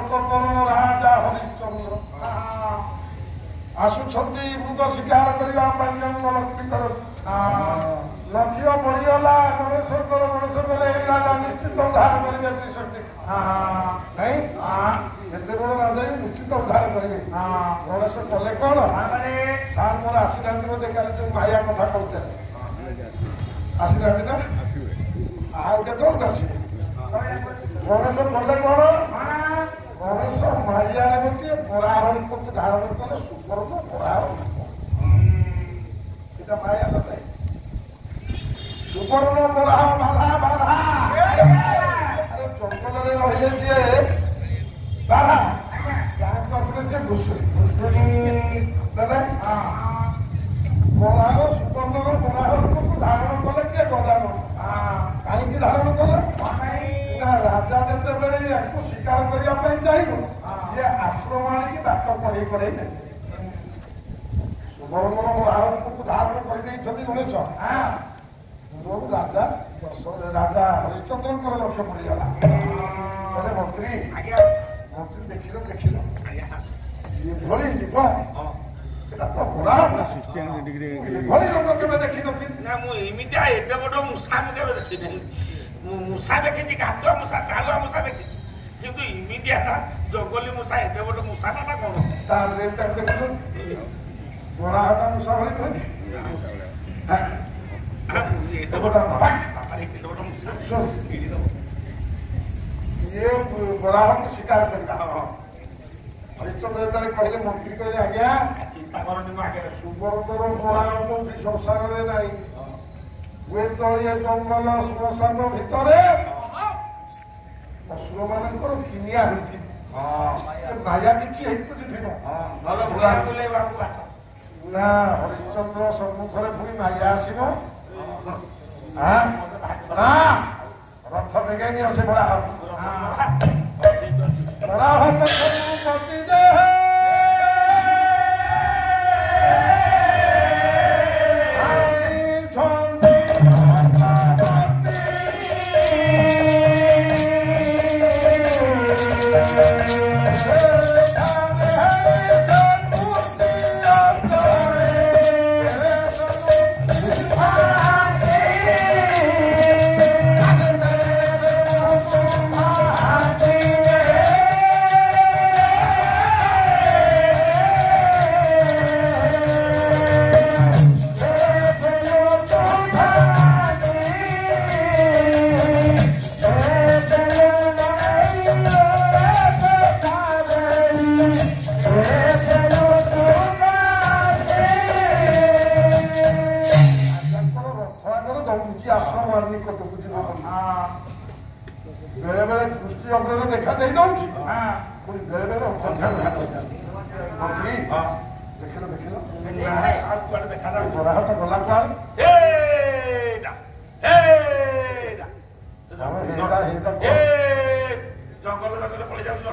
କଟକର ରାଜା ହରିଶ୍ଚନ୍ଦ୍ର ଆସୁଛନ୍ତି ମୃଗ ଶିକାର କରିବା ପାଇଁ ଜଙ୍ଗଲ ଭିତର ଲକ୍ଷ୍ୟ ପଡ଼ିଗଲା ଗଣେଶଙ୍କର ଗଣେଶ ବେଲେ ଏଇ ରାଜା ନିଶ୍ଚିତ ଉଦ୍ଧାର କରିବେ ତ୍ରିଶକ୍ତି ନାଇଁ ଏତେ ବଡ଼ ରାଜା ନିଶ୍ଚିତ ଉଦ୍ଧାର କରିବେ ଗଣେଶ କଲେ କଣ ସାର୍ ମୋର ଆସିନାହାନ୍ତି ବୋଧେ କାଲି ଯୋଉ ମାୟା କଥା କହୁଥିଲେ ଆସିନାହାନ୍ତି ନା ଆଉ କେତେବେଳକୁ ଆସିବେ ଗଣେଶ କଲେ କଣ ଗଣେଶ ମାରିଆରେ ଗୋଟିଏ ବରାହଙ୍କୁ ଧାରଣ କଲେ ସୁବର୍ଣ୍ଣ ବରାହ ଏଟା ମାୟା ନଥାଏ ସୁବର୍ଣ୍ଣ ବରାହ ବାଧା ବାଧା ଆରେ ଜଙ୍ଗଲରେ ରହିଲେ ଯିଏ ବାଧା ଗାଁକୁ ଆସିଲେ ସିଏ ଘୁଷୁଛି ବରାହ ସୁବର୍ଣ୍ଣର ବରାହଙ୍କୁ ଧାରଣ କଲେ କିଏ ଗଜାନ କାହିଁକି ଧାରଣ କଲେ ରାଜା ଯେତେବେଳେ ୟାକୁ ଶିକାର କରିବା ପାଇଁ ଚାହିଁବ ଇଏ ଆଶ୍ରମ ଆଣିକି ବାଟ କଢେଇ କଢେଇ ନେବେ ସୁବର୍ଣ୍ଣର ବରାହଙ୍କୁ ଧାରଣ କରିଦେଇଛନ୍ତି ଗଣେଶ ରାଜା ରାଜା ହରିଶ୍ଚନ୍ଦ୍ରଙ୍କର ଲକ୍ଷ୍ୟ ପଡିଗଲା କହିଲେ ମନ୍ତ୍ରୀ ମନ୍ତ୍ରୀ ଦେଖିଲ ଏଭଳି ଯିବ ଏଟା ତ ବରାହ ଏଭଳି ଲୋକ କେବେ ଦେଖିନଥିଲି ନା ମୁଁ ଏମିତିଆ ଏତେ ବଡ ମୂଷା ମୁଁ କେବେ ଦେଖିନି ମୂଷା ଦେଖିଛି ଗାତୁଆ ମୂଷା ଚାଲୁଆ ମୂଷା ଦେଖିଛି କିନ୍ତୁ ଏମିତିଆ ଜଙ୍ଗଲୀ ମୂଷା ଏତେ ବଡ ମୂଷା ନା କଣ ତାପରେ ଦେଖୁଛୁ ବରାହଟା ମୂଷା ଭଳି ନୁହେଁ ଇଏ ବରାହକୁ ଶିକାର କରିବା ହରିଶ୍ଚନ୍ଦ୍ର ଯେତେବେଳେ କହିଲେ ମନ୍ତ୍ରୀ କହିଲେ ଆଜ୍ଞା ଚିନ୍ତା କରନି ମୁଁ ଆଗରେ ସୁବର୍ଣ୍ଣର ବରାହ କୋଉଠି ସଂସାରରେ ନାହିଁ ହୁଏତ ଏ ଜଙ୍ଗଲ ଶ୍ମଶାନ ଭିତରେ ଅସୁରମାନଙ୍କର କିନିଆ ହୋଇଥିବ ମାୟା କିଛି ହେଇଥିବ ନା ହରିଶ୍ଚନ୍ଦ୍ର ସମ୍ମୁଖରେ ପୁଣି ମାୟା ଆସିବ ରଥ ବେଗାଇ ନିଅ ସେ ବରାହ ବେଳେ ବେଳେ ଦୃଷ୍ଟି ଅଗ୍ରରେ ଦେଖା ଦେଇ ଦଉଛି ପୁଣି ବେଳେ ବେଳେ ଦେଖିଲ ବରାହଟା ଗଲା କୁଆଡେ ଜଙ୍ଗଲ ଜଙ୍ଗଲ ପଳେଇ ଯାଉଛି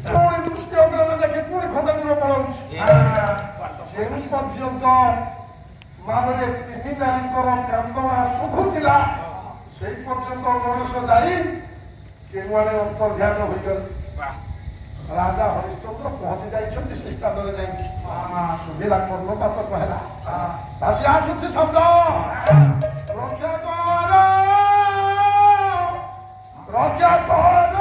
ପୁଣି ଦୃଷ୍ଟି ଅଗ୍ରରେ ଦେଖି ପୁଣି ଖଣ୍ଡ ଦୂର ପଳାଉଛି ଯେଉଁ ପର୍ଯ୍ୟନ୍ତ ମାନେ ତିନି ନାରୀଙ୍କର କାନ୍ଦଣା ଶୁଭୁଥିଲା ସେଇ ପର୍ଯ୍ୟନ୍ତ ଗଣେଶ ଯାଇ କେଉଁଆଡେ ଅନ୍ତର୍ଧ୍ୟାନ ହୋଇଗଲେ ରାଜା ହରିଶ୍ଚନ୍ଦ୍ର ପହଞ୍ଚି ଯାଇଛନ୍ତି ସେ ସ୍ଥାନରେ ଯାଇକି ଶୁଭିଲା କର୍ଣ୍ଣପାତ ହେଲା ଭାସି ଆସୁଛି ଶବ୍ଦ ରକ୍ଷା କର ରକ୍ଷା କର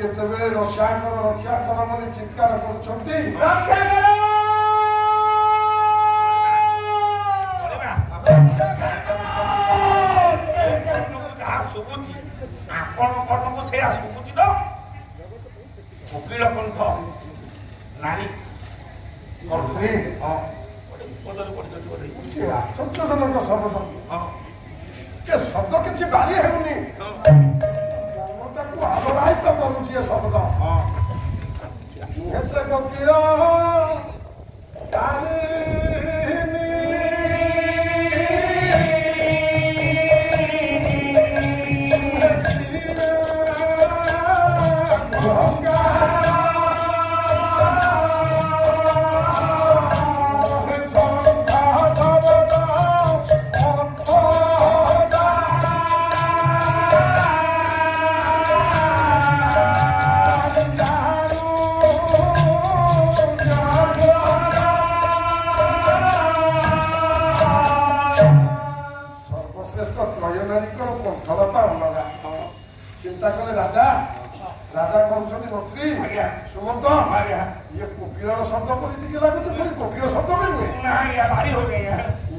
ଯେତେବେଳେ ରକ୍ଷା କର ବୋଲି ଚିତ୍କାର କରୁଛନ୍ତି ଯାହା ଶୁଭୁଛି ଆପଣଙ୍କ କଣ୍ଠକୁ ସେଇଆ ଶୁଭୁଛି ତ କୋକିଳ କଣ୍ଠ ନାରୀ ମନ୍ତ୍ରୀ ପଦରେ ପଡ଼ିଛନ୍ତି ବୋଧେ। ଆଶ୍ଚର୍ଯ୍ୟଜନକ ଶବ୍ଦ ହଁ ଏ ଶବ୍ଦ କିଛି ବାରି ହେଉନି ମନଟାକୁ ଆଲୋଡିତ କରୁଛି ଏ ଶବ୍ଦ ହଁ ସେ କୋକିଳ କାଳିନୀ চিন্তা করে রাজা রাজা কହୁଛନ୍ତି মন্ত্রী সুমন্ত ইয়ে কোকিଳର ଶବ୍ଦ ପରି ଟିକେ ଲାଗୁଛି ପୁଣି କୋକିଳ ଶବ୍ଦ ବି ନୁହେଁ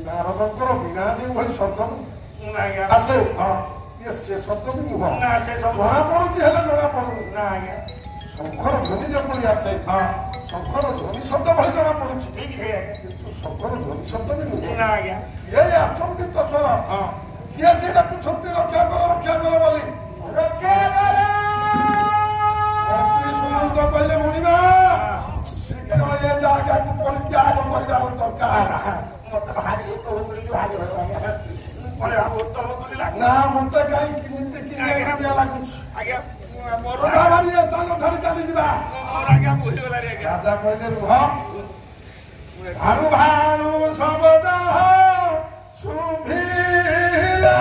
ନାରଦଙ୍କର ବିନା ଯେଉଁଭଳି ଶବ୍ଦ ଆସେ ଇଏ ସେ ଶବ୍ଦ ବି ନୁହଁ ଜଣା ପଡୁଛି ହେଲେ ଜଣା ପଡୁନି ଶଙ୍ଖର ଧ୍ୱନି ଯେପରି ଆସେ ଶଙ୍ଖର ଧ୍ୱନି ଶବ୍ଦ ଭଳି ଜଣା ପଡୁଛି କିନ୍ତୁ ଶଙ୍ଖର ଧ୍ୱନି ଶବ୍ଦ ବି ନୁହେଁ ଇଏ ଆଚମ୍ବିତ ସ୍ୱର କିଏ ସେଇଟାକୁ ଛତି ରକ୍ଷା କର ବୋଲି ମନ୍ତ୍ରୀ ସୁମନ୍ତ କହିଲେ ମଣିମା ଶୀଘ୍ର ଏ ଜାଗାକୁ ପରିତ୍ୟାଗ କରିବା ଦରକାର ନା ମତେ କାହିଁ କେମିତି ଲାଗୁଛି ସ୍ଥାନ ଛାଡି ଚାଲିଯିବା ରାଜା କହିଲେ ରୁହ ଭାଣୁ ଭାଣୁ ଶବ୍ଦ ଶୁଭିଲା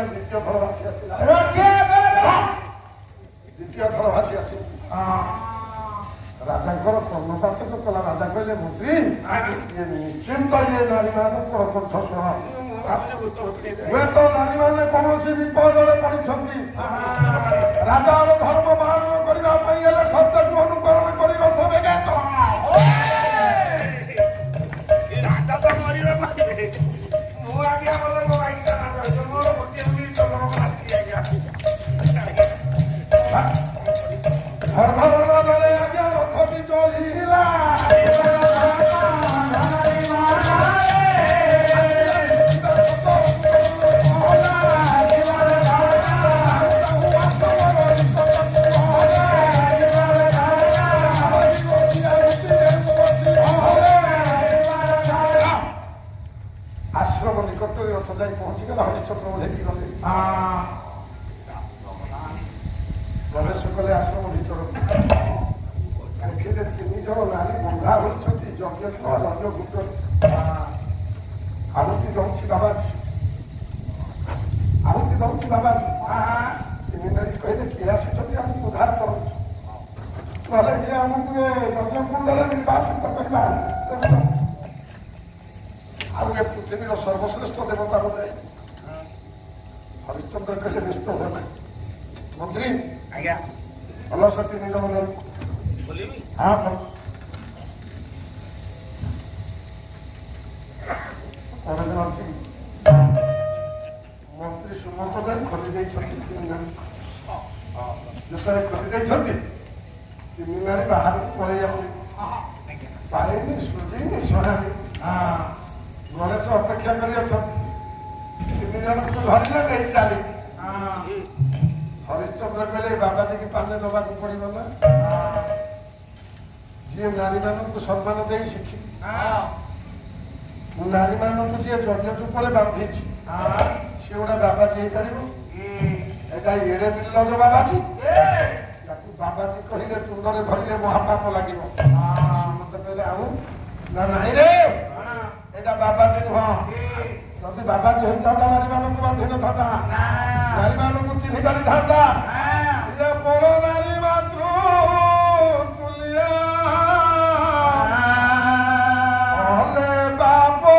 ଦ୍ୱିତୀୟ ଥର ଭାସି ଆସିଲା ରାଜାଙ୍କର କର୍ଣ୍ଣପାତ କଲା ରାଜା କହିଲେ ମନ୍ତ୍ରୀ ନିଶ୍ଚିନ୍ତ ଇଏ ନାରୀମାନଙ୍କର କଣ୍ଠ ଶୁଣ ହୁଏତ ନାରୀମାନେ କୌଣସି ବିପଦରେ ପଡ଼ିଛନ୍ତି ରାଜାର ଧର୍ମ ପାଳନ କରିବା ପାଇଁ ହେଲେ ସତ୍ୟକୁ ଅନୁକରଣ କରି ରଥ ବେଗେ ଧର୍ମରେ ଆଜ୍ଞା ରଥଟି ଚଳିଲା ଆଶ୍ରମ ନିକଟରେ ରଥ ଯାଇ ପହଞ୍ଚିଗଲା ହରିଶ୍ଚନ୍ଦ୍ର ଦେଖି ଗଲେ ପ୍ରବେଶ କଲେ ଆଶ୍ରମ ଭିତରକୁ ଦେଖିଲେ 3 ଜଣ ନାରୀ ବନ୍ଧା ହୋଇଛନ୍ତି ଯଜ୍ଞ ଗୁଣ୍ଡ ଆହୁତି ଦଉଛି ବାବାଜୀ ତିନି ନାରୀ କହିଲେ କିଏ ଆସିଛନ୍ତି ଆମକୁ ଉଦ୍ଧାର କରନ୍ତୁ ନହେଲେ କିଏ ଆମକୁ ଏ ଯଜ୍ଞ କୁଣ୍ଡରେ ନିର୍ବାସିତ କରିବା ଆଉ ଏ ପୃଥିବୀର ସର୍ବଶ୍ରେଷ୍ଠ ଦେବତା ବୋଧେ ହରିଶ୍ଚନ୍ଦ୍ର କହିଲେ ବ୍ୟସ୍ତ ହୁଏ ନାହିଁ ମନ୍ତ୍ରୀ ଆଜ୍ଞା ଭଲ ସତୀ ନିଜ ମନରେ ବୋଲିବି ମନ୍ତ୍ରୀ ସୁମନ୍ତ ଦେବ ଖୋଲି ଦେଇଛନ୍ତି ଯେତେବେଳେ ଖୋଲି ଦେଇଛନ୍ତି 3 ନାରୀ ବାହାରକୁ ପଳେଇ ଆସି ପାଇନି ସୁଜିନି ସହାନି ଗଣେଶ ଅପେକ୍ଷା କରି ଅଛନ୍ତି 3 ଜଣଙ୍କୁ ଧରିଲେ ନେଇ ଚାଲି ହରିଶ୍ଚନ୍ଦ୍ର କହିଲେ ବାବାଜୀ କି ପାନେ ଦେବାକୁ ପଡିବ ନା ଯିଏ ନାରୀମାନଙ୍କୁ ସମ୍ମାନ ଦେଇ ଶିଖି ନାରୀମାନଙ୍କୁ ଯିଏ ଯଜ୍ଞ ଚୁପରେ ବାନ୍ଧିଛି ସେ ଗୋଟେ ବାବାଜୀ ହେଇପାରିବ ଏଇଟା ଏଡେ ନିର୍ଲଜ ବାବାଜୀ ତାକୁ ବାବାଜୀ କହିଲେ ତୁଣ୍ଡରେ ଧରିଲେ ମହାପାପ ଲାଗିବ ମତେ କହିଲେ ଆଉ ନା ନାହିଁ ରେ ଏଇଟା ବାବାଜୀ ନୁହଁ ଯଦି ବାବାଜୀ ହେଇଥାନ୍ତା ନାରୀମାନଙ୍କୁ ବାନ୍ଧି ନଥାନ୍ତା ନାରୀମାନଙ୍କୁ ଚିହ୍ନି ପାରିଥାନ୍ତା ଇଏ ପର ନାରୀ ମାତୃ ତୁଲ୍ୟା ହେଲେ ବାପ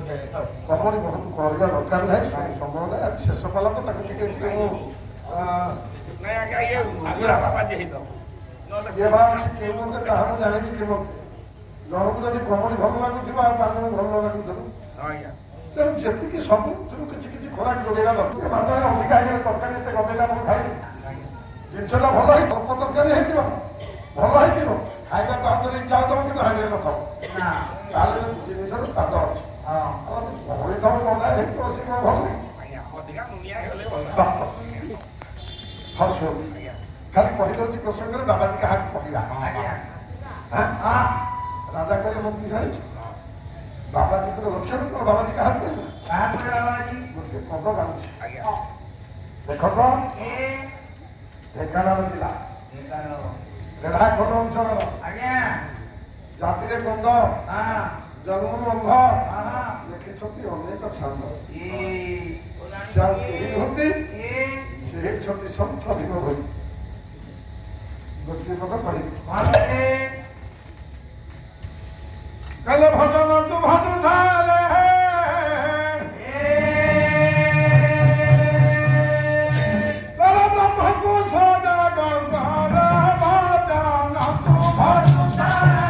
କମରି ବହୁତ କରିବା ଦରକାର ନାହିଁ ସମ୍ଭବ ନାହିଁ ଶେଷ କଲା ତ ତାକୁ ଟିକେ କାହା ମୁଁ ଜାଣିବି କେମିତି ଜଣକୁ ଯଦି କମରି ଭଲ ଲାଗୁଥିବ ଆଉ ପାଖକୁ ଭଲ ଲାଗୁଥିବ ତେଣୁ ଯେତିକି ସବୁଥିରୁ କିଛି କିଛି ଖୋରାକ ଯୋଗେଇବା ଦରକାର ମାତ୍ରାରେ ଅଧିକା ହେଇଗଲେ ତରକାରୀ ଏତେ ଗଦେଇଲା ମୁଁ ଖାଇବି ଜିନିଷଟା ଭଲ ହେଇଥିବ ଅଳ୍ପ ତରକାରୀ ହେଇଥିବ ଭଲ ହେଇଥିବ ଖାଇବାକୁ ଆଉଥରେ ଇଚ୍ଛା ହଉଥିବ କିନ୍ତୁ ହାଣ୍ଡିରେ ନଥିବ ତାହେଲେ ସେ ଜିନିଷର ସ୍ୱାଦ ଅଛି ଥରେ ମନା ହେଇଥିବ ସେ କ'ଣ ଭଲ ହଁ ଶୁଣ ଖାଲି କହିଦେଉଛି ପ୍ରସଙ୍ଗରେ ବାବାଜୀ କାହାକୁ କହିବା ରାଜା କହିଲେ ମନ୍ତ୍ରୀ ଜାଣିଛୁ ବାବାଜୀଙ୍କର ଲକ୍ଷ୍ୟ କ'ଣ ବାବାଜୀ କାହାକୁ କହିବା ଗୋଟିଏ ପଦ ଗାଉଛି ଦେଖ ତ ଢେଙ୍କାନାଳ ଜିଲ୍ଲା ରେଢାଖୋଲ ଅଞ୍ଚଳର ଜାତିରେ କନ୍ଦ ଜନ୍ମରୁ ଅନ୍ଧ ଲେଖିଛନ୍ତି ଅନେକ ଛାନ୍ଦ ସେ ଆଉ କେହି ନୁହନ୍ତି ସେ ହେଉଛନ୍ତି ସନ୍ଥ ଭୀମ ଭୋଇ ଗୋଟିଏ ପଦ କହିବି କହିଲେ ଭଜନ ତୁ ଭଜୁଥାରେ ବ୍ରହ୍ମକୁ ସଦା ଗଙ୍ଗର ଭଜନ ତୁ ଭଜୁଥାରେ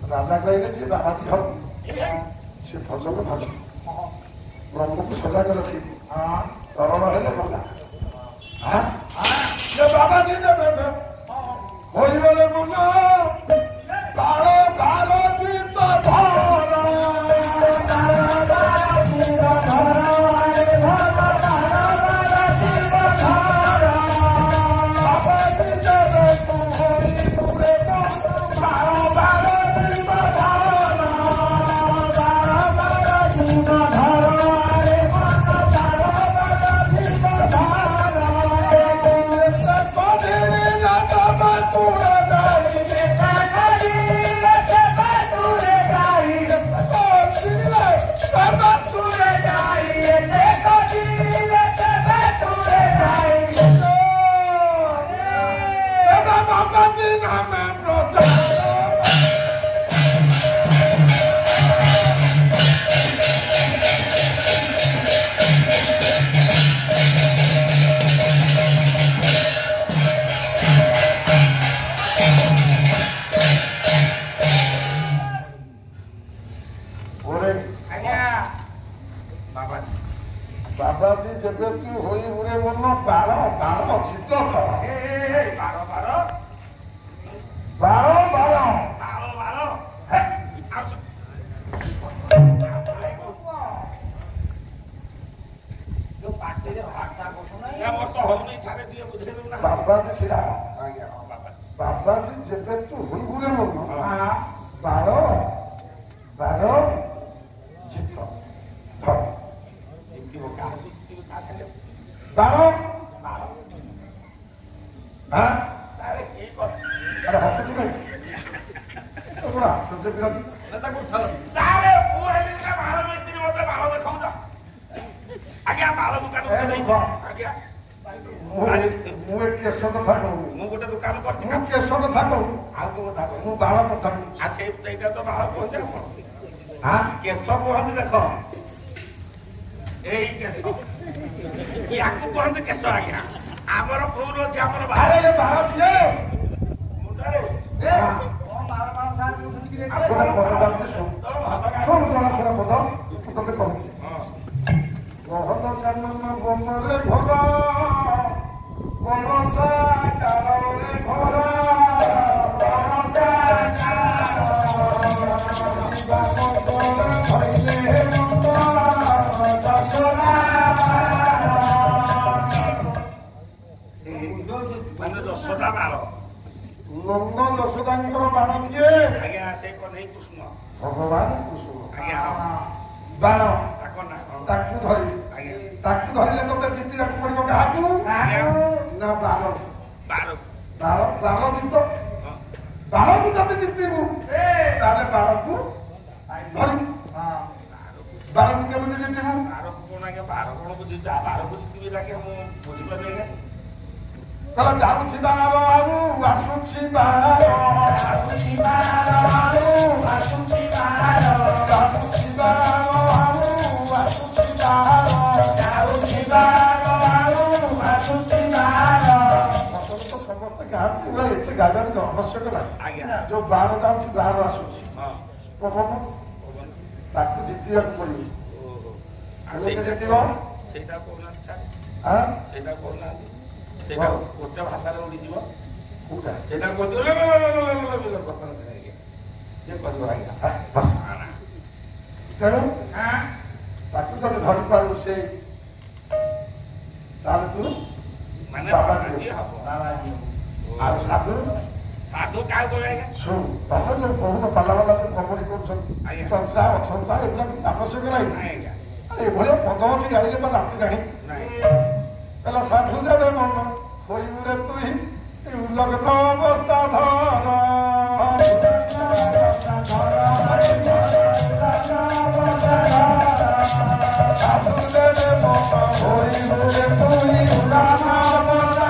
राजा कहले जे बाबाजी हम से फसल भाजी ब्रह्म को सजा कर रखी तरण हेले गला ये बाबाजी ने बैठे होई बोले मुना बारो बारो जीत धारा बाबाजी जब की होई उरे मन बार बार शीत ବାର ବାର ବାର ବାର ମୋର ତ ହଉନି ସାରେ ଟିକେ ବୁଝେଇ ଦେବୁ ନା ବାବାଜୀ ଛିଡ଼ା ଆଜ୍ଞା ହଁ ବାବା ବାବାଜୀ ଯେବେ ତୁ ହୁଇଗୁରେ ମନ ବାର ବାର ଜିତ ଧର ଜିତିବ କାହାକୁ ଜିତିବ କାହା ବାର ବାର ହଁ ସାରେ କି କଥା ଆରେ ହସୁଛୁ କାଇଁ କଣ ଆଶ୍ଚର୍ଯ୍ୟ ପିଲାଟି ତାକୁ ଉଠାଅ ସାରେ ମୁଁ ହେଲି ନା ବାଳ ମିସ୍ତ୍ରୀ ମତେ ବାଳ ଦେଖାଉଛ ଆଜ୍ଞା ବାଳ ଦୋକାନ ଆଜ୍ଞା ମୁଁ ଏ କେଶ କଥା କହୁନି ମୁଁ ଗୋଟେ ଦୋକାନ କରିଛି ମୁଁ କେଶ କଥା କହୁନି ଆଉ କୋଉ କଥା କହୁଛି ମୁଁ ବାଳ କଥା କହୁଛି ଆଉ ସେଇଟା ତ ବାଳ କୁହନ୍ତି ଆପଣ ହଁ କେଶ କୁହନ୍ତି ଦେଖ ଏଇ କେଶ ୟାକୁ କୁହନ୍ତି କେଶ ଆଜ୍ଞା ଆମର ଭୁଲ ଅଛି ଆମର ଆରେ ଏ ବାଳ କିଏ ମୁଣ୍ଡରେ ଗୋଟେ ପଦ ଯାଉଛି ଶୁଣ ଜଣାଶୁଣା ପଦ ମୁଁ ତତେ କହୁଛି ଗହନ ଜାନନ ବନରେ ଘର ବରଷା କାଳରେ ଘର ବରଷା ମାନେ ଯଶୋଦା ବାଳ ନନ୍ଦ ଯଶୋଦାଙ୍କର ବାଣ କିଏ ଆଜ୍ଞା ସେ କହ୍ନେଇ କୃଷ୍ଣ ଭଗବାନ କୃଷ୍ଣ ଆଜ୍ଞା ବାଣ ତାଙ୍କ ନାଁ ତାକୁ ଧରି ଆଜ୍ଞା ତାକୁ ଧରିଲେ ତତେ ଜିତିବାକୁ ପଡିବ କାହାକୁ ନା ବାର ବାର ବାର ଜିତ ବାଳକୁ ଯଦି ଜିତିବୁ ତାହେଲେ ବାଳକୁ ଧରିବୁ ବାରକୁ କେମିତି ଜିତିବୁ ବାରକୁ କଣ ଆଜ୍ଞା ବାର କଣ ବୁଝି ବାରକୁ ଜିତିବି ଆଜ୍ଞା ମୁଁ ବୁଝିପାରିବି ଆଜ୍ଞା ତାହେଲେ ଯାଉଛି ବାର ଆଉ ଆସୁଛି ବାର ଆସୁଛି ବାର ଆଉ ଆସୁଛି ବାର ଯାଉଛି ବାର ଆଉ ଆସୁଛି ବାର ଯାଉଛି ବାର ଆଉ ଆସୁଛି ବାର ସମସ୍ତେ ଗାଁ ପୁରା ଏଠି ଗାଇବାର ଆବଶ୍ୟକ ନାହିଁ ଆଜ୍ଞା ଯୋଉ ବାର ଯାଉଛି ବାର ଆସୁଛି ହଁ ପବନ ତାକୁ ଜିତିବାକୁ ପଡିବ ସେଇଟା ଜିତିବ ସେଇଟା କହୁନାହାନ୍ତି ସାର୍ ହଁ ସେଇଟା କହୁନାହାନ୍ତି ସେଇଟା ଗୋଟେ ଭାଷାରେ ଉଡ଼ିଯିବ କୋଉଟା ସେଇଟା କୁହନ୍ତି ଯେ କରିବ ଆଜ୍ଞା ତେଣୁ ତାକୁ ଯଦି ଧରିପାରିବୁ ସେ ତାହେଲେ ତୁ ମାନେ ବାବାଜୀ ହବ ଆଉ ସାଧୁ ସାଧୁ କାହାକୁ କହିବେ ଆଜ୍ଞା ଶୁଣୁ ତମେ ଯୋଉ କହୁନ ପାଲାବାଲା ଯୋଉ କମେଡି କରୁଛନ୍ତି ଆଜ୍ଞା। ଚଞ୍ଚା ଅଛଞ୍ଚା ଏଗୁଡ଼ା କିଛି ଆବଶ୍ୟକ ନାହିଁ ନାଇଁ ଆଜ୍ଞା ଏଭଳିଆ ପଦ ଅଛି ଗାଇଲେ ବା ରାତି ନାହିଁ ନାଇଁ ହେଲା ସାଧୁ ଦେବେ ମନ ହୋଇବୁରେ ତୁହି ଲଗ୍ନ ଅବସ୍ଥା ଧର ସାଧୁ ଦେବେ ମନ ହୋଇବୁରେ ତୁହି ଲଗ୍ନ ଅବସ୍ଥା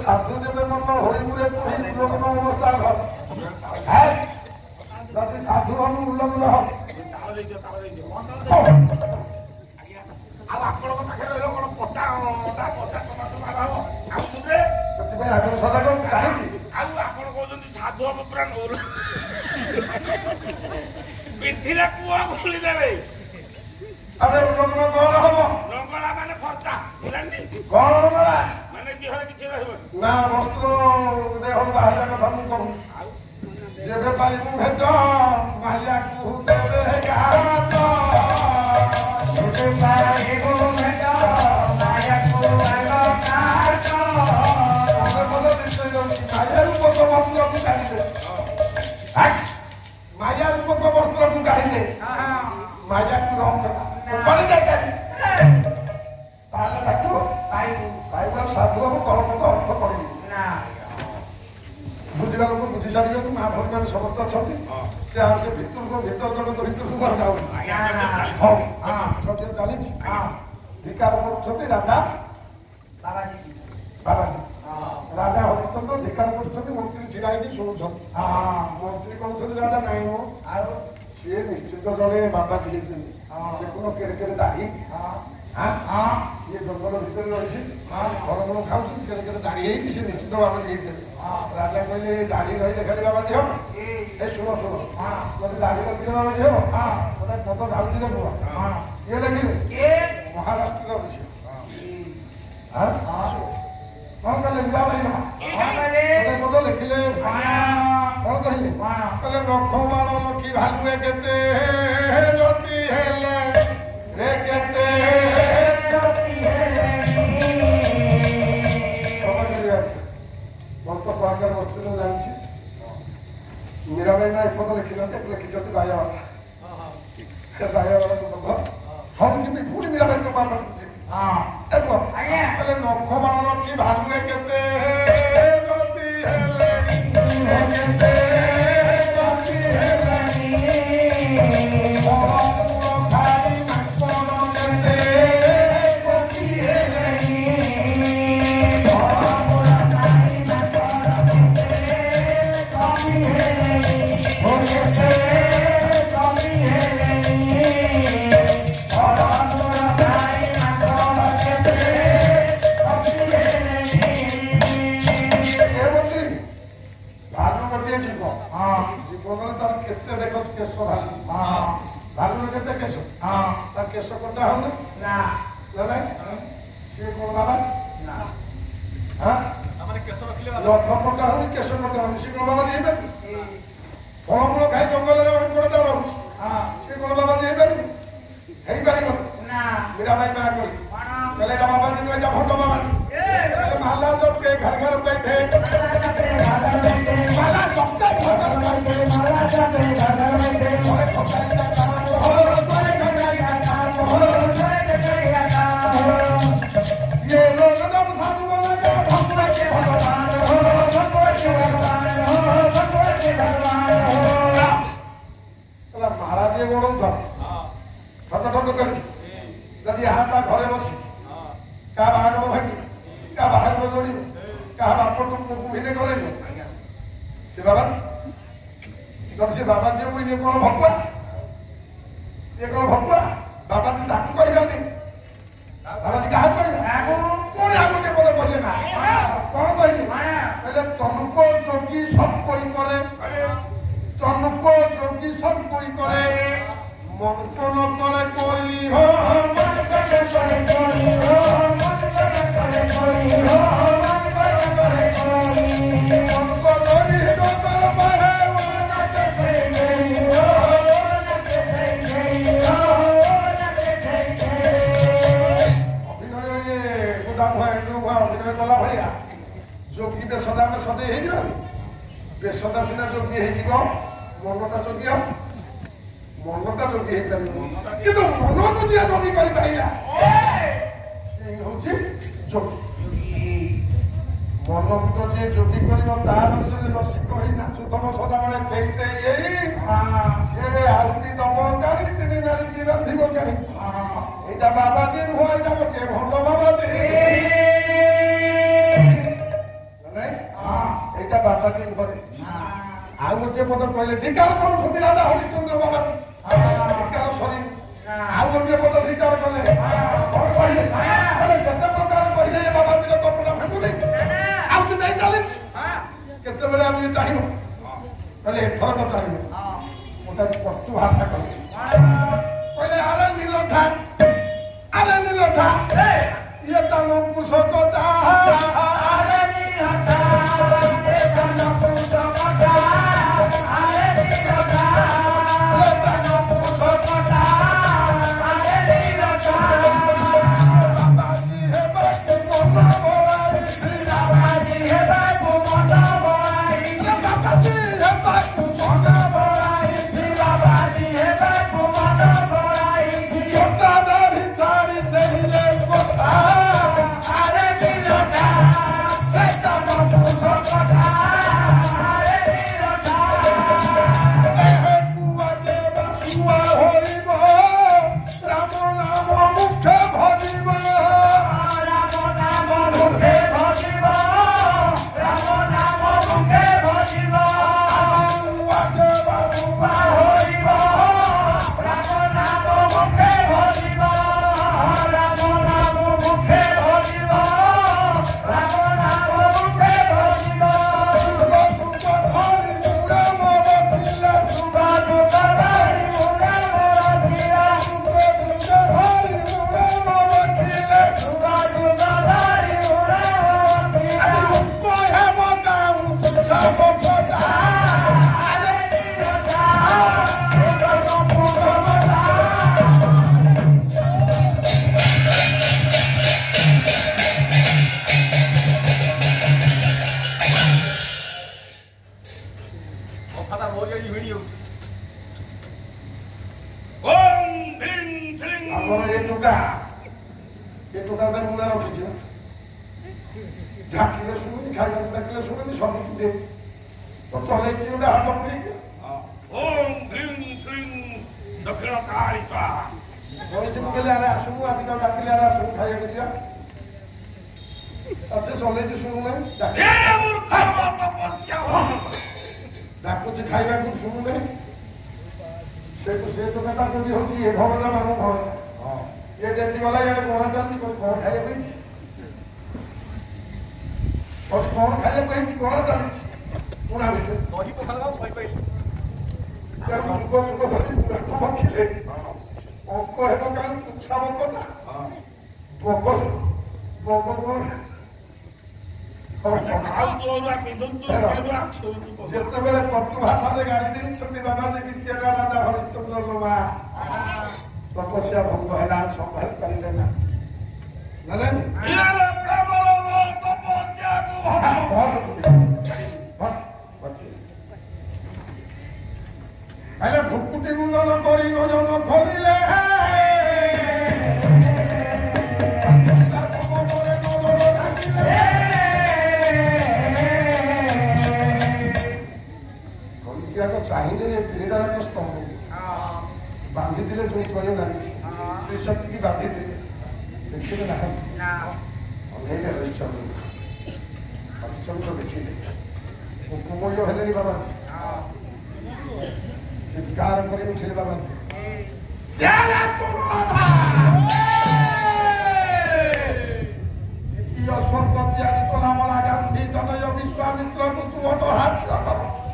ସାଧୁ ଯେବେ ମନ ହୋଇବୁରେ ଉଲ୍ଲଗ୍ନ ଅବସ୍ଥା ଘର ଯଦି ସାଧୁ ହବ ଉଲ୍ଲଗ୍ନ ହବ ଆଉ ଆପଣଙ୍କ ପାଖରେ ରହିବ କଣ ପଚା ଟମାଟୋ ମାର ହବ ଆଉ ମୁଣ୍ଡରେ ସେଥିପାଇଁ ଆଗରୁ ସଦା କରୁଛୁ କାହିଁକି ଆଉ ଆପଣ କହୁଛନ୍ତି ସାଧୁ ହବ ପୁରା ନୋର ପିଠିରେ କୁଆ ଖୋଲି ଦେବେ ଆରେ ଉଲ୍ଲଗ୍ନ କଣ ହବ ନଙ୍ଗଳା ମାନେ ଫର୍ଚା ବୁଝାନ୍ତି କଣ ହବ ମାନେ ଦେହରେ କିଛି ରହିବନି ନା ବସ୍ତ୍ର ଦେହରୁ ବାହାରିବା କଥା ମୁଁ କହୁନି ଯେବେ ପାଇବୁ ଭେଟ ମାଲିଆକୁ ଦେବେ ଗାତ ଯେବେ ପାଇବୁ ଭେଟ ମାଲିଆକୁ ଦେବ ଗାତ ମାୟା ରୂପକ ବସ୍ତ୍ରକୁ କାଢିଦେ ମାୟା ରୂପକ ବସ୍ତ୍ରକୁ କାଢିଦେ ମାୟାକୁ ରଖ ତାହେଲେ ତାକୁ ପାଇବୁ ଆଉ ସାଧୁ ହବ କଳମତ ଅର୍ଥ କରିବୁ ବୁଝିବା ଲୋକ ବୁଝି ସାରିଛନ୍ତି ମା ଭଉଣୀ ମାନେ ସମସ୍ତେ ଅଛନ୍ତି ସେ ଆଉ ସେ ଭିତରକୁ ଭିତର ଜଗତ ଭିତରକୁ କୁଆଡେ ଯାଉନି ହଉ ଯଜ୍ଞ ଚାଲିଛି ଭିକାର କରୁଛନ୍ତି ରାଜା ବାବାଜୀ ରାଜା ହରିଶ୍ଚନ୍ଦ୍ର ଧିକାର କରୁଛନ୍ତି ମନ୍ତ୍ରୀ ଛିଡ଼ା ହେଇକି ଶୁଣୁଛନ୍ତି ମନ୍ତ୍ରୀ କହୁଛନ୍ତି ରାଜା ନାଇଁ ମୁଁ ଆଉ ସିଏ ନିଶ୍ଚିତ ଜଣେ ବାବାଜୀ ହେଇଛନ୍ତି ଦେଖୁନ କେଡ଼େ କେଡ଼େ ଦାଢ଼ି ଇଏ ଜଙ୍ଗଲ ଭିତରେ ରହିଛି ଫଳମୂଳ ଖାଉଛନ୍ତି କେଡ଼େ କେଡ଼େ ଦାଢ଼ି ହେଇକି ସେ ନିଶ୍ଚିତ ବାବାଜୀ ହେଇଥିଲେ ରାଜା କହିଲେ ଏ ଦାଢ଼ି ରହିଲେ ଖାଲି ବାବାଜୀ ହବ ଏ ଶୁଣ ଶୁଣ ମୋତେ ଦାଢ଼ି ରଖିଲେ ବାବାଜୀ ହବ ଗୋଟେ ପଦ ଯାଉଛି ରେ ପୁଅ କିଏ ଲେଖିଲେ ମହାରାଷ୍ଟ୍ରର ଋଷି କଣ କଲେ ମୀରାବାଇ ପଦ ଲେଖିଲେ କଣ କହିଲେ କହିଲେ ନଖ ବାଳ ରଖି ଭାଲୁଏ କେତେ ରତି ହେଲେ ରେ କେତେ ବହୁତ ପ୍ରକାର ବସ୍ତୁ ଜାଣିଛି ମୀରାବାଇ ମା ଏପଦ ଲେଖିନାହାନ୍ତି ଲେଖିଛନ୍ତି ବାୟାବାଳା ବାୟାବାଳା ହଉ ଯିବି ପୁଣି ମୀରାବାଇଙ୍କ ମା କହିଲେ ନଖ ବାଳ ରଖି ଭାଲୁଏ କେତେ ରତି ହେଲେ କେତେ ରତି ହେଲେ ଜୀବନରେ ତାର କେତେ ଦେଖ କେଶ ଭାଲୁ ଭାଲୁର କେତେ କେଶ ତାର କେଶ କଟା ହଉନି ସିଏ କଣ ବାବା ଲକ୍ଷ କଟା ହଉନି କେଶ କଟା ହଉନି ସିଏ କଣ ବାବା ହେଇପାରିବ ଫଳମୂଳ ଖାଇ ଜଙ୍ଗଲରେ ଗୋଡ଼ଟା ରହୁଛି ସିଏ କଣ ବାବା ହେଇପାରିବ ହେଇପାରିବ ମୀରାବାଇ ମା କହି କହିଲେ ଏଇଟା ବାବାଜୀ ନୁହେଁ ଏଇଟା ଭଣ୍ଡ ବାବାଜୀ ମାଲା ଜପକେ ଘର ଘର बैठे माला जपके घर घर बैठे माला जपके घर घर बैठे ये लोग जब साधु बने भगवान के भगवान भगवान के भगवान महाराज ये बोलो था ठक ठक कर जदि हाथ घरे बसी का बाहागर भागी का बाहागर जोड़ी का बाप को भिने करे से बाबा जब से बाबा जी को ये कौन भगवा ये कौन भगवा बाबा जी ताकू कहलानी बाबा जी कहा कहला कोन आगोटे पद कहले ना कौन कहले पहले तुमको जोगी सब कोई करे तुमको जोगी सब कोई करे मन को न करे कोई हो मन करे कोई हो मन करे कोई हो मन करे कोई तुमको जोगी तो कर पाए मन करे नहीं हो अभिनय ये गोदाम है अभिनय कला भैया जोगी बेसदा में सदे हे जिबा बेसदा सिना जोगी हे जिबो मनटा जोगी हम मनटा जोगी हे करिबो किंतु मन को जे जोगी करि पाइला से होची जोगी मन को जे जोगी करिबो तार से रसिक होई नाचु तम सदा बेले देखते एई से आउती दम गारी तिनी नारी की रंधिबो गारी एटा बाबा जी हो एटा के भंड बाबा जी नहीं एटा बाबा जी करे आ गोटे पद कहले धिकार करूछथि राजा हरिश्चंद्र बाबा जी धिकार सरी आ गोटे पद धिकार कले कौन कहले अरे जते प्रकार कहले ये बाबा जी कपड़ा भांगुनी आ तो नहीं चालिछ केते बेले हम ये चाहिनो कहले एथर को चाहिनो ओटा पट्टू भाषा कहले अरे नीलठा ये तनो पुसकता अरे नीलठा ये तनो पुसकता अरे नीलठा ये तनो पुसकता अरे नीलठा बाबाजी है बापू मोना बोलाई बाबाजी है बापू मोना बोलाई बाबाजी है बापू मोना बोलाई बाबाजी है बापू मोना बोलाई छोटा दाढ़ी चारी से हिले कोता अरे ଏ ଟୋକାଟା ମୁଣ୍ଡା ରଖିଛି ଢାକିଲେ ଶୁଣୁନି ଖାଇବାକୁ ଡାକିଲେ ଶୁଣୁନି ସବୁ ଦେ ତ ଚଲେଇଛି ଗୋଟେ ହାତ ପୁରେଇକି ଓମ୍ ଗ୍ରୀଂ ଶ୍ରୀଂ ଦକ୍ଷିଣ କାଳୀ ସ୍ୱାହା କହିଛି ମୁଁ କହିଲି ଆରେ ଆସୁନୁ ଆଜି ତାକୁ ଡାକିଲେ ଆରେ ଆସୁନୁ ଖାଇବାକୁ ଯିବା ଆଚ୍ଛା ଚଲେଇଛି ଶୁଣୁନାହିଁ ଡାକୁଛି ଖାଇବାକୁ ଶୁଣୁନାହିଁ ସେ ଟୋକାଟା କୋଉଠି ହଉଛି ଏ ଭଗବାନ ମାନ ଭୟ ଇଏ ଯେମିତି ଗଲା ଇଆଡେ କଣ ଚାଲିଛି କଣ ଖାଇବାକୁ ହେଇଛି କଣ ଖାଇବାକୁ ହେଇଛି କଣ ଚାଲିଛି ପୁଣା ଭିତରେ ପଖିଲେ ଅଙ୍କ ହେବ କାରଣ ତୁଚ୍ଛା ବଙ୍କଟା ଯେତେବେଳେ କଟୁ ଭାଷାରେ ଗାଳି ଦେଇଛନ୍ତି ବାବା ଯେ କିଏ ରାଜା ହରିଶ୍ଚନ୍ଦ୍ର ଲୋମା ତପସ୍ୟା ଭଙ୍ଗ ହେଲା ସମ୍ଭାଳି ପାରିଲେ ନା ହେଲେ ଭୁକୁଟି ମୁଣ୍ଡନ କରି ନଜନ ଖୋଲିଲେ ଚାହିଁଲେ ପିଢ଼ିଟାର ସ୍ତମ୍ଭ ବାନ୍ଧିଥିଲେ ଯୋଉ ଚଳେ ନାହିଁ ତ୍ରିଶକ୍ତିକି ବାନ୍ଧିଥିଲେ ଦେଖିଲେ ନାହାନ୍ତି ଅନେଇଲେ ହରିଶ୍ଚନ୍ଦ୍ର ଦେଖିଲେ ଉପମୂଲ୍ୟ ହେଲେଣି ବାବାଜୀ ଚିତ୍କାର କରି ଉଠିଲେ ବାବାଜୀ ଦ୍ୱିତୀୟ ସ୍ୱର୍ଗ ତିଆରି କଲା ମଲା ଗାନ୍ଧୀ ତନୟ ବିଶ୍ୱାମିତ୍ରକୁ ତୁ ଅଟହାସ୍ୟ କରୁଛୁ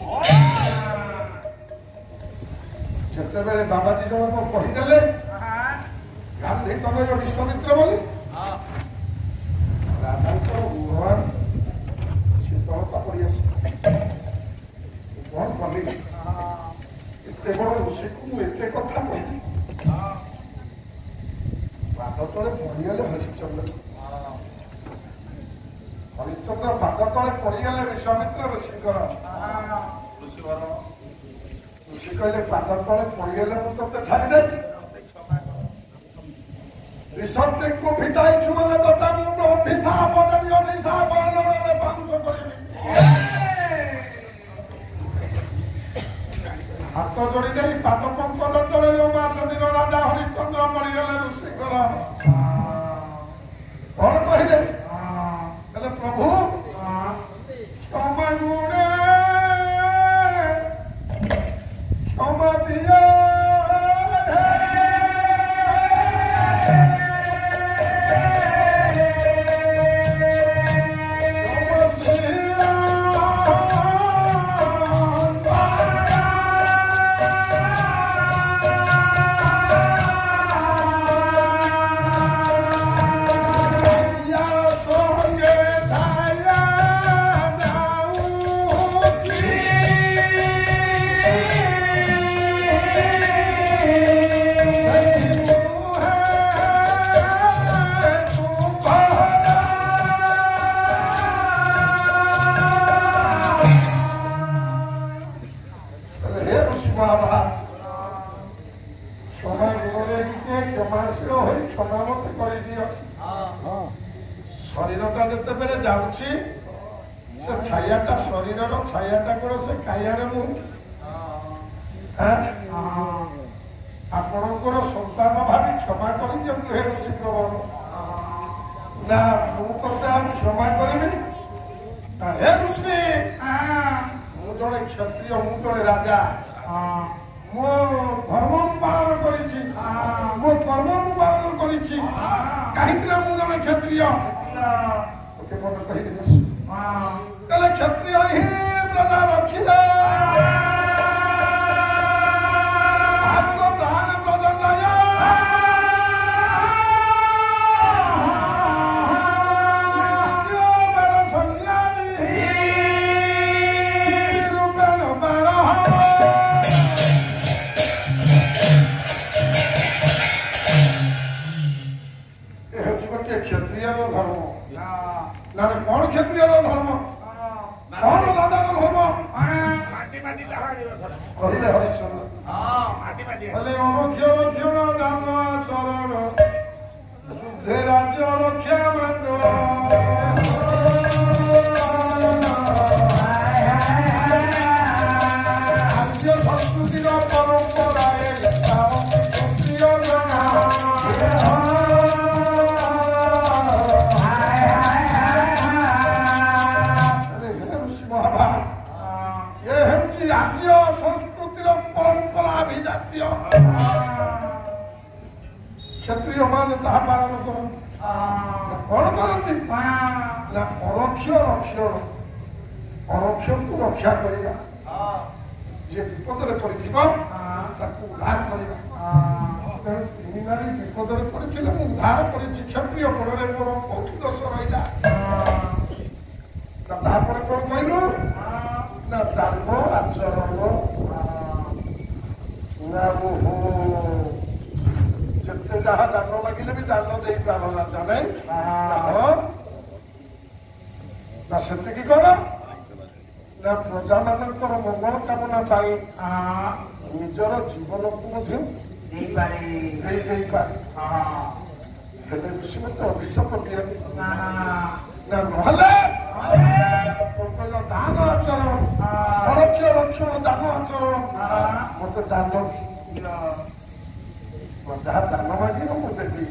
ଯେତେବେଳେ ବାବାଜୀ ଜଣକ କହିଦେଲେ ଗାନ୍ଧୀ ତନୟ ବିଶ୍ୱାମିତ୍ର ବୋଲି ରାଜାଙ୍କର ଭଗବାନ ଶୀତଳତା କରି ଆସିଲେ କଣ କଲି ଏତେ ବଡ ଋଷିକୁ ମୁଁ ଏତେ କଥା କହିଲି ପାଦ ତଳେ ପଡିଗଲେ ହରିଶ୍ଚନ୍ଦ୍ର ପାଦ ତଳେ ପଡିଗଲେ ବିଶ୍ୱାମିତ୍ର ଋଷିଙ୍କର ଋଷି କହିଲେ ପାଦ ତଳେ ପଡିଗଲେ ମୁଁ ତତେ ଛାଡ଼ିଦେବି ତ୍ରିଶକ୍ତିଙ୍କୁ ଫିଟାଇଛୁ ମାନେ ତଥା ମୁଁ ଅଭିଶାପ ଦେବି ଅଭିଶାପ ନଳରେ ପାଉଁଶ କରିବି ହାତ ଯୋଡ଼ି ଦେଇ ପାଦ ପଙ୍କଜ ତଳେ ଲୋମାସ ଦିନ ରାଜା ହରିଶ୍ଚନ୍ଦ୍ର ମରିଗଲେ ଋଷିଙ୍କର କଣ କହିଲେ ହେଲେ ପ୍ରଭୁ କ୍ଷମା ଗୁଣେ କ୍ଷମା ଦିଅ ଶରୀରଟା ଯେତେବେଳେ ଯାଉଛି ସେ ଛାୟାଟା ଶରୀରର ଛାୟାଟା କଣ ସେ କାୟାରେ ମୁଁ ଆପଣଙ୍କର ସନ୍ତାନ ଭାବି କ୍ଷମା କରିଦିଅନ୍ତୁ ହେ ଋଷି ପ୍ରଭୁ ନା ମୁଁ ତତେ ଆଉ କ୍ଷମା କରିବି ନା ହେ ଋଷି ମୁଁ ଜଣେ କ୍ଷତ୍ରିୟ ମୁଁ ଜଣେ ରାଜା ମୋ ଧର୍ମ ମୁଁ ପାଳନ କରିଛି ମୋ କର୍ମ ମୁଁ ପାଳନ କରିଛି କାହିଁକି ନା ମୁଁ ଜଣେ କ୍ଷତ୍ରିୟ ଗୋଟେ ପଦ କହିଲି ତାହେଲେ କ୍ଷତ୍ରିୟ ହିଁ ପ୍ରଜା ରଖିଲେ ଶାସ୍ତ୍ର ପ୍ରାଣ ପ୍ରଦଣ୍ଡୟ କ୍ଷତ୍ରିୟର ଧର୍ମ ନା କଣ କ୍ଷତ୍ରିୟର ଧର୍ମ କଣ ରାଜାର ଧର୍ମ କହିଲେ ହରିଶ୍ଚନ୍ଦ୍ର କହିଲେ ଅନକ୍ଷର କ୍ଷଣ ଦାନ ଚରଣ ଶୁଦ୍ଧେ ରାଜ୍ୟ ତାହା ପାଳନ କରନ୍ତି କଣ କରନ୍ତି ନା ପରୋକ୍ଷ ରକ୍ଷଣ ପରୋକ୍ଷକୁ ରକ୍ଷା କରିବା ଯିଏ ବିପଦରେ ପଡ଼ିଥିବ ତାକୁ ଉଦ୍ଧାର କରିବା ତିନି ନାରୀ ବିପଦରେ ପଡ଼ିଥିଲେ ମୁଁ ଉଦ୍ଧାର କରିଛି କ୍ଷତ୍ରିୟ ଫଳରେ ମୋର କୋଉଠି ଦୋଷ ରହିଲା ତାପରେ କଣ କହିଲୁ ନା ଦାନ ଆଚରଣ ନା ଯେତେ ଯାହା ଦାନ ମାଗିଲେ ବି ଦାନ ଦେଇପାର ନା ଜାଣେ ନା ସେତିକି କଣ ନା ପ୍ରଜାମାନଙ୍କର ମଙ୍ଗଳ କାମନା ପାଇଁ ନିଜର ଜୀବନକୁ ମଧ୍ୟ ଦେଇପାରେ ହେଲେ ଋଷି ମତେ ଅଭିଶାପ ଦିଅନ୍ତି ନା ନହେଲେ ଦାନ ଆଚରଣ ପରୋକ୍ଷ ରକ୍ଷଣ ଦାନ ଆଚରଣ ମତେ ଦାନ ଯାହା ଦାନ ମାଗିବ ମୁଁ ଦେବି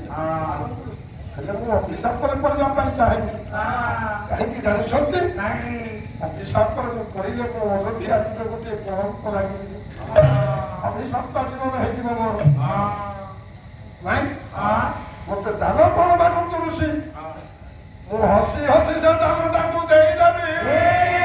ହେଲେ ମୁଁ ଅଭିଶାପରେ ପଡ଼ିବା ପାଇଁ ଚାହେଁନି କାହିଁକି ଜାଣିଛନ୍ତି ଅଭିଶାପରେ ମୁଁ କହିଲେ ମୋ ଅଯୋଧ୍ୟା ଗୋଟିଏ କଳଙ୍କ ଲାଗିବି ଅଭିଶପ୍ତ ଜୀବନ ହେଇଯିବ ମୋର ନାଇଁ ମତେ ଦାନ କଣ ମାଗନ୍ତୁ ଋଷି ମୁଁ ହସି ହସି ସେ ଦାନଟାକୁ ଦେଇଦେବି